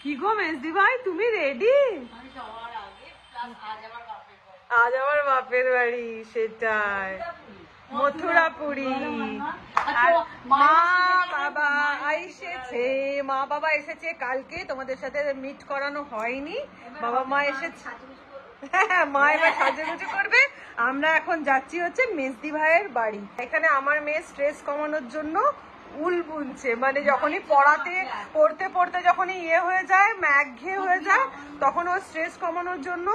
কি গো মেজদি ভাই, তুমি রেডি? আজ আমার বাপের বাড়ি, সেটাই মথুরাপুরি। আর মা বাবা এসেছে, মা বাবা এসেছে কালকে, তোমাদের সাথে মিট করানো হয়নি। বাবা মা এসেছে, মা এবার সাজুগুজু করবে। আমরা এখন যাচ্ছি হচ্ছে মেজদি ভাইয়ের বাড়ি। এখানে আমার মেয়ে স্ট্রেস কমানোর জন্য উল বুনছে, মানে যখনই পড়তে পড়তে যখনই হয়ে যায়, একঘেয়ে হয়ে যায়, তখন ও স্ট্রেস কমানোর জন্য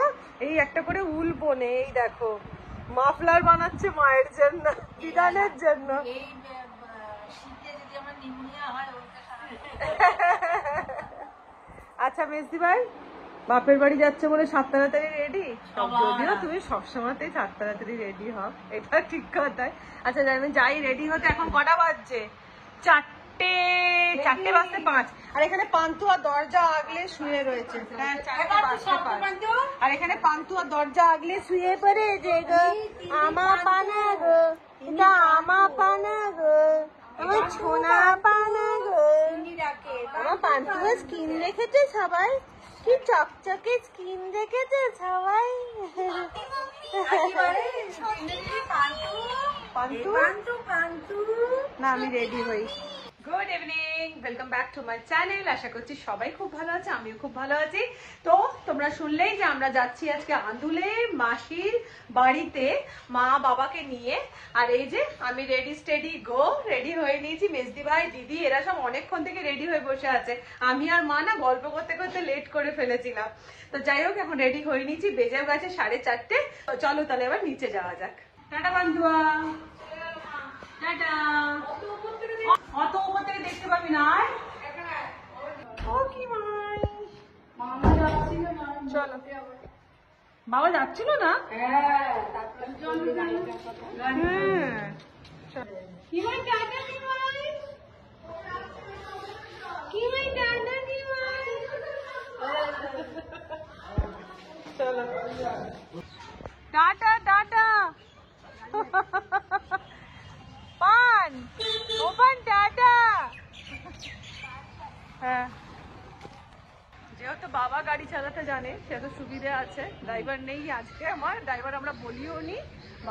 এই একটা করে উল বোনে। এই দেখো মাফলার বানাচ্ছে মায়ের জন্য, বিধানের জন্য। আচ্ছা মেজদি ভাই বাপের বাড়ি যাচ্ছে বলে 7 তাড়াতাড়ি রেডি? যদিও তুমি সবসময়তেই 7 তাড়াতাড়ি রেডি হও, এটা ঠিক কথাই। আচ্ছা আমি যাই রেডি হতে। এখন কটা বাজছে? 4টে বাজতে 5। আর এখানে পান্তুয়া দরজা আগলে শুয়ে রয়েছে। হ্যাঁ 4টে বাজতে 5। আর এখানে পান্তুয়া দরজা আগলে শুয়ে পড়ে যে গো আমা পানা গো, এটা আমা পানা গো, আমার ছোনা পানা গো। আমার পান্তুয়া স্কিন রেখেছে সবাই, কি চকচকে স্কিন রেখেছে সবাই। না আমি রেডি হই। Good evening, welcome back to my channel. আশা করছি সবাই খুব ভালো আছে, আমিও খুব ভালো আছি। তো তোমরা শুনলেই যে আমরা যাচ্ছি আজকে আন্দুলে মাসির বাড়িতে মা বাবাকে নিয়ে। আর এই যে আমি রেডি হয়ে নিয়েছি। মেজদি ভাই দিদি এরা সব অনেকক্ষণ থেকে রেডি হয়ে বসে আছে। আমি আর মা না গল্প করতে করতে লেট করে ফেলেছিলাম। তো যাই হোক এখন রেডি হয়ে নিয়েছি, বেজেও গেছে 4:30। তো চলো তাহলে এবার নিচে যাওয়া যাক। টাটা বান্ধুয়া, টাটা। অত উপর থেকে দেখতে পাবি না। চলো বাবা যাচ্ছিল না? চলো টাটা টাটা। পান ওপান টাটা। হ্যাঁ যেহেতু বাবা গাড়ি চালাতে জানে সেহেতু সুবিধা আছে, ড্রাইভার নেই আজকে। আমার ড্রাইভার আমরা বলিও নি,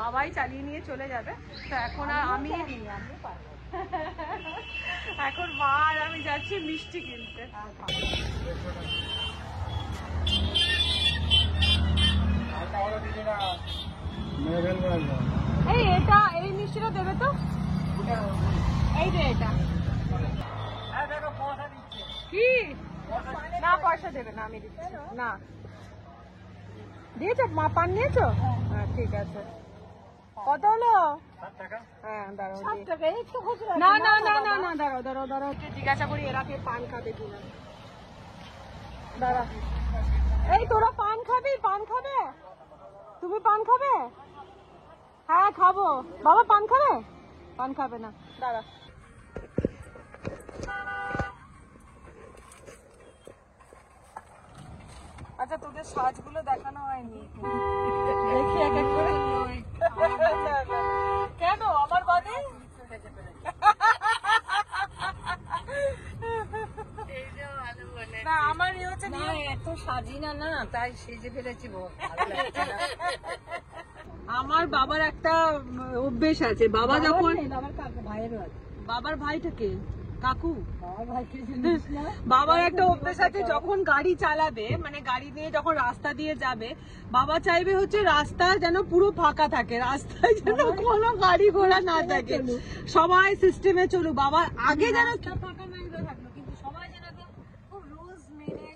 বাবাই চালিয়ে নিয়ে চলে যাবে। তো এখন আর আমি এখন মা আর আমি যাচ্ছি মিষ্টি কিনতে। এই মিষ্টিটা দেবে তো, এই যে এটা কি না পয়সা দেবে না, আমি দিচ্ছি না। দিয়েছো মা? পান নিয়েছো? হ্যাঁ ঠিক আছে। কত হলো? 7 টাকা। হ্যাঁ দাঁড়াও, না না না না না দাঁড়াও একটু জিজ্ঞাসা করি এরা কে পান খাবে কিনা। দাঁড়া, এই তোরা পান খাবি? পান খাবে? তুমি পান খাবে? হ্যাঁ খাবো। বাবা পান খাবে? পান খাবে না, দাঁড়া। আচ্ছা তোদের সাজগুলো দেখানো হয়নি, দেখি এক এক করে। কেন আমার বাদে? না আমার হচ্ছে না, এত সাজি না, না তাই সেজে ফেলেছি। আমার বাবার একটা অভ্যেস আছে, বাবা যখন বাবার ভাইটাকে কাকু বাবার একটা অভ্যেস আছে, যখন গাড়ি চালাবে মানে গাড়ি নিয়ে যখন রাস্তা দিয়ে যাবে, বাবা চাইবে হচ্ছে রাস্তা যেন পুরো ফাঁকা থাকে, রাস্তায় যেন কোনো গাড়ি ঘোড়া না থাকে, সবাই সিস্টেমে চলুক। বাবা আগে যেন ফাঁকা না থাকলো, কিন্তু সবাই যেন খুব রুলস মেনে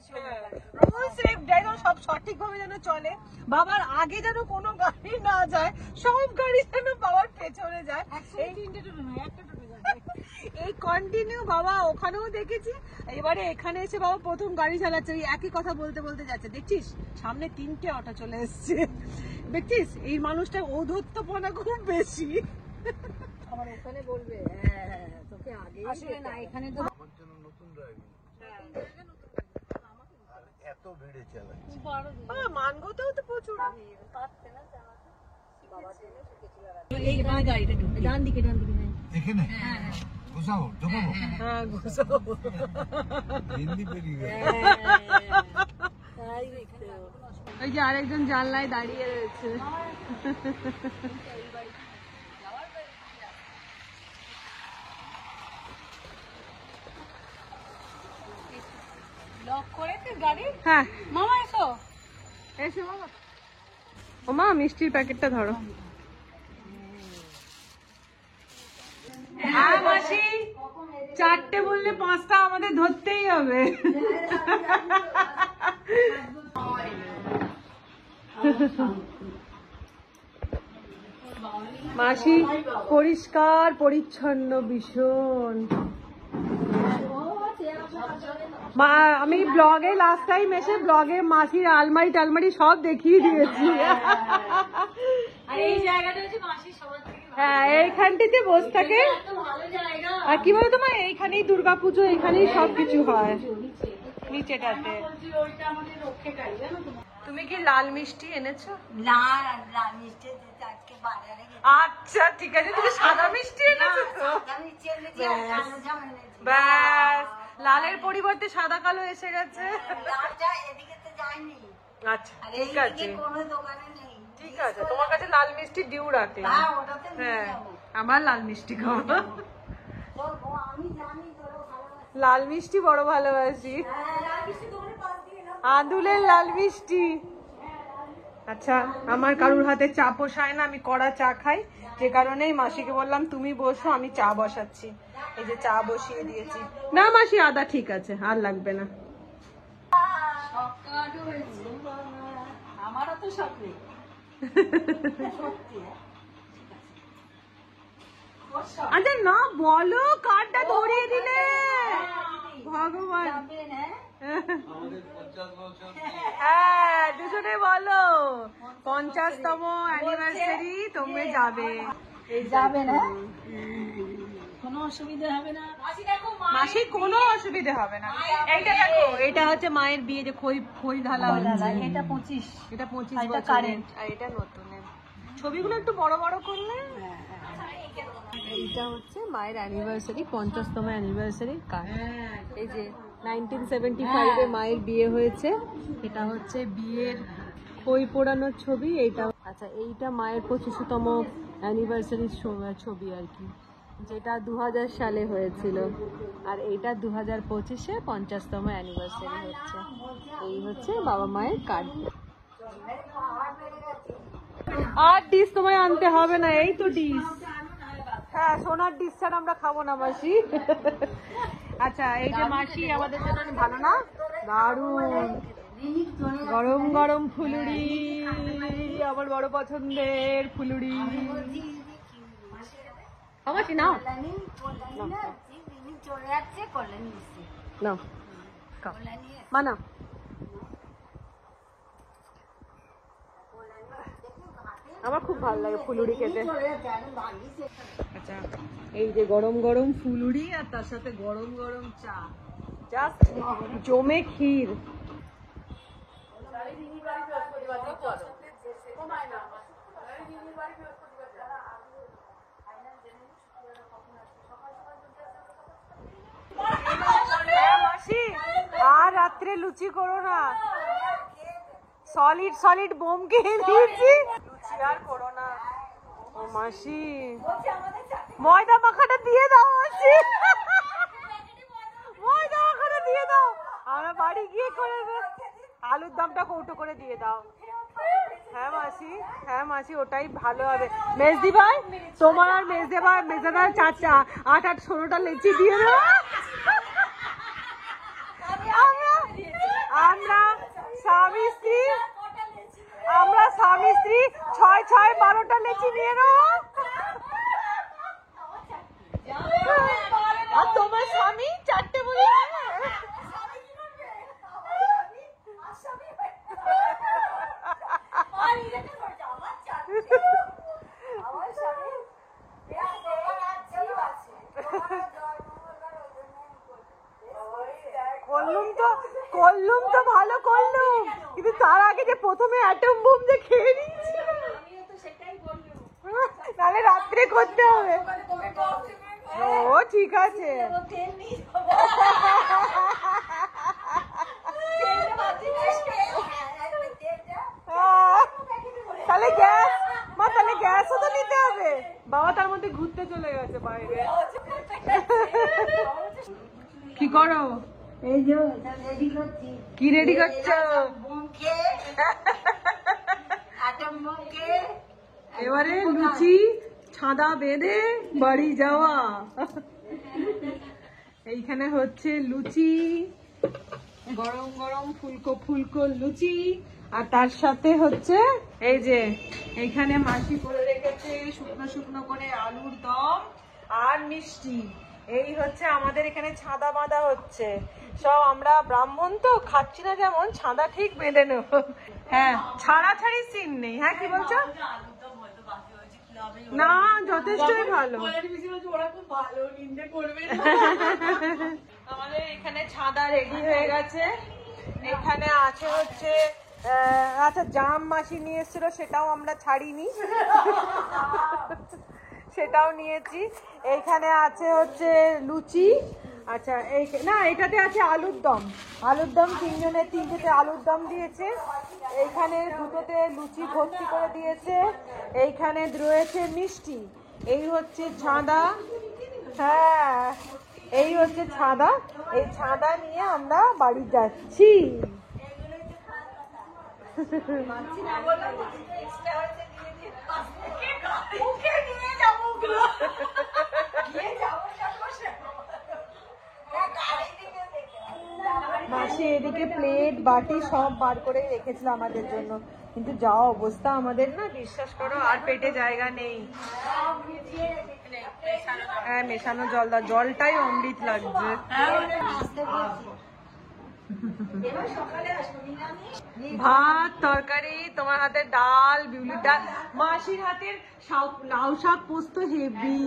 সব সঠিক ভাবে যেন চলে। বাবার আগে যেন কোনো গাড়ি না যায়, সব গাড়ি যেন বাবার পেছনে যায়। এই কন্টিনিউ বাবা ওখানেও দেখেছি, এবারে এখানে এসে বাবা প্রথম গাড়ি চালাচ্ছে, ওই একই কথা বলতে বলতে যাচ্ছে। দেখছিস সামনে 3টে অটো চলে এসছে, দেখছিস এই মানুষটা ঔদ্ধত্যপনা খুব বেশি। আমার ওখানে বলবে তোকে আগে আসলে না, এখানে তো আমার জন্য নতুন ড্রাইভিং। এত ভিড়ে চালাচ্ছে, মানগতেও তো প্রচুর ভিড়, পারছে না চালাতে। বাবার জন্য শিখেছিল। এই গাড়িটা ঢুকে ডান দিকে এখানে। হ্যাঁ হ্যাঁ ঘুষাও। ওই যে আরেকজন জানলায় দাঁড়িয়ে রয়েছে। হ্যাঁ মামা এসো এসো বাবা। ও মা মিষ্টির প্যাকেটটা ধরো। হ্যাঁ মাসি, 4টে বললে 5টা আমাদের ধরতেই হবে। মাসি পরিষ্কার পরিচ্ছন্ন ভীষণ। আমি ব্লগে লাস্ট টাইম এসে ব্লগে মাসির আলমারি টালমারি সব দেখিয়ে দিয়েছি। হ্যাঁ এইখানটিতে বসে থাকে। আর কি বলো তোমার, এইখানেই দুর্গাপুজো, এইখানেই সবকিছু হয় নিচেটাতে। তুমি কি লাল মিষ্টি এনেছো? না, লাল মিষ্টি আজকে বাজারে গেছি। আচ্ছা ঠিক আছে, তুমি সাদা মিষ্টি এনেছো তো? সাদা মিষ্টি এনেছি আর কালো জাম এনেছি। ব্যাস, লালের পরিবর্তে সাদা কালো এসে গেছে। লালটা এদিকে তো যায়নি। আচ্ছা আর ঠিক আছে, এইদিকে কোনো দোকানে নেই। ঠিক আছে, তোমার কাছে লাল মিষ্টি ডিউ রাখলাম। হ্যাঁ, ওটাতে নিয়ে হ্যাঁ যাবো। আমার লাল মিষ্টি খাবো। তোর আমি জানি তোরও ভালোবাসি। লাল মিষ্টি বড় ভালোবাসি। হ্যাঁ, লাল মিষ্টি দোকানে পাশ দিয়ে এলাম। আদুলের লাল মিষ্টি। আচ্ছা আমার কারুর হাতে চা পোষায় না, আমি কড়া চা খাই, যে কারণেই মাসিকে বললাম তুমি বসো, আমি চা বসাচ্ছি। এই যে চা বসিয়ে দিয়েছি। না মাসি আদা ঠিক আছে, আর লাগবে না। সকালও হয়েছে। আমারও তো শখ নেই। সত্যি, হ্যাঁ। আচ্ছা না বলো, কার্ডটা ধরিয়ে দিলে ভগবান। যাবেন, হ্যাঁ? হ্যাঁ দুজনে বলো 50তম অ্যানিভার্সারি, তোমরা যাবে। যাবেন, হ্যাঁ? কোনো অসুবিধা হবে না। মাসি কোনো অসুবিধা হবে না। এইটা দেখো, এটা হচ্ছে মায়ের বিয়ে, যে খই ঢালা হচ্ছে। এটা 25। এটা 25 এটা বছরের, current। আর এটা নতুনের। ছবিগুলো একটু বড় বড় করলে। এইটা হচ্ছে মায়ের অ্যানিভার্সারি, 50তম অ্যানিভার্সারি কার্ড। এই যে 1975 এ মায়ের বিয়ে হয়েছে, এটা হচ্ছে বিয়ের খই পোড়ানোর ছবি। এইটা আচ্ছা, এইটা মায়ের 25তম অ্যানিভার্সারির ছবি আর কি, যেটা 2000 সালে হয়েছিল। আর এইটা 2025-এ 50তম অ্যানিভার্সারি হচ্ছে। এই হচ্ছে বাবা মায়ের কার্ড। আর ডিশ তোমায় আনতে হবে না, এই তো ডিশ। হ্যাঁ সোনার ডিশ ছাড়া আমরা খাবো না মাসি। আচ্ছা এই যে মাসি আমাদের জন্য ভালো না, দারুন গরম গরম ফুলুরি, আমার বড় পছন্দের ফুলুরি। মাসি নাও চলে যাচ্ছে কল্যাণী মিষ্টি। নাও মানা। আমার খুব ভালো লাগে ফুলুরি খেতে। আচ্ছা এই যে গরম গরম ফুলুরি, আর তার সাথে গরম গরম চা, জাস্ট জমে ক্ষীর। মাসি আর রাত্রে লুচি করো না, সলিড সলিড বোম খেয়ে দিয়েছি, লুচি আর করো না। ও মাসি ময়দা মাখাটা দিয়ে দাও মাসি, ময়দা মাখাটা দিয়ে দাও, আমরা বাড়ি গিয়ে করে দেব। আলুর দমটা কৌটো করে দিয়ে দাও। হ্যাঁ মাসি, হ্যাঁ মাসি ওটাই ভালো হবে। মেজদি ভাই তোমার আর মেজদাদার 8-16টা লেচি দিয়ে দাও। আমরা স্বামী স্ত্রী 6-12টা লেচি নিয়ে নেবো। আর তোমার স্বামী 4টে বলে করলুম তো ভালো করলুম, কিন্তু তার আগে যে প্রথমে অ্যাটম বোম যে খেয়ে নিচ্ছি, নাহলে রাত্রে করতে হবে। ও ঠিক আছে। তেল নিয়ে যাবো। তেলটা ভাবছি তাহলে গ্যাস মা, তাহলে গ্যাসও তো নিতে হবে। বাবা তার মধ্যে ঘুরতে চলে গেছে বাইরে। কি করো? এই যে রেডি করছি। কি রেডি করছো? মুখে আটা মুখে এবারে লুচি ছাদা বেঁধে বাড়ি যাওয়া। এইখানে হচ্ছে লুচি, গরম গরম ফুলকো ফুলকো লুচি, আর তার সাথে হচ্ছে এই যে এইখানে মাসি করে রেখেছে শুকনো শুকনো করে আলুর দম আর মিষ্টি। এই হচ্ছে আমাদের এখানে ছাদা বাঁধা হচ্ছে। সব আমরা ব্রাহ্মণ তো খাচ্ছি না, যেমন ছাদা ঠিক বেঁধে নেব। হ্যাঁ, ছাড়াছাড়ি সিন নেই। হ্যাঁ কি বলছো? না, যথেষ্টই ভালো। আমাদের এখানে ছাদা রেডি হয়ে গেছে। এখানে আছে হচ্ছে আচ্ছা, জাম মাসি নিয়ে এসেছিল, সেটাও আমরা ছাড়িনি, সেটাও নিয়েছি। এইখানে আছে হচ্ছে লুচি, আচ্ছা এই না, এটাতে আছে আলুর দম। আলুর দম তিনজনের তিনটেতে আলুর দম দিয়েছে। এইখানে দুটোতে লুচি ভর্তি করে দিয়েছে। এইখানে রয়েছে মিষ্টি। এই হচ্ছে ছাদা। হ্যাঁ, এই হচ্ছে ছাদা। এই ছাদা নিয়ে আমরা বাড়ি যাচ্ছি। মাসি এদিকে প্লেট বাটি সব বার করে রেখেছিল আমাদের জন্য, কিন্তু যা অবস্থা আমাদের, না বিশ্বাস করো আর পেটে জায়গা নেই। হ্যাঁ, মেশানো জল দাও, জলটাই অমৃত লাগছে। ভাত তরকারি, তোমার হাতে ডাল, বিউলির ডাল, মাসির হাতের লাউ শাক পোস্ত হেভি,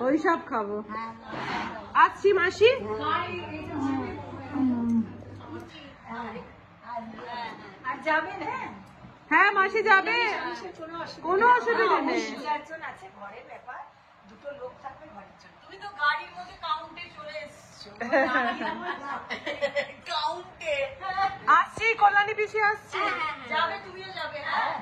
ওই সব খাবো। আসছি মাসি। আর যাবেন? হ্যাঁ মাসি যাবে, কোনো অসুবিধা নেই। আছে ঘরের ব্যাপার, দুটো লোক থাকবে ঘরের জন্য। তুমি তো গাড়ির মধ্যে কাউন্টে চলে এসছো। কাউন্টে আসছি, কল্যাণী পিসি আসছি। যাবে, তুমিও যাবে। হ্যাঁ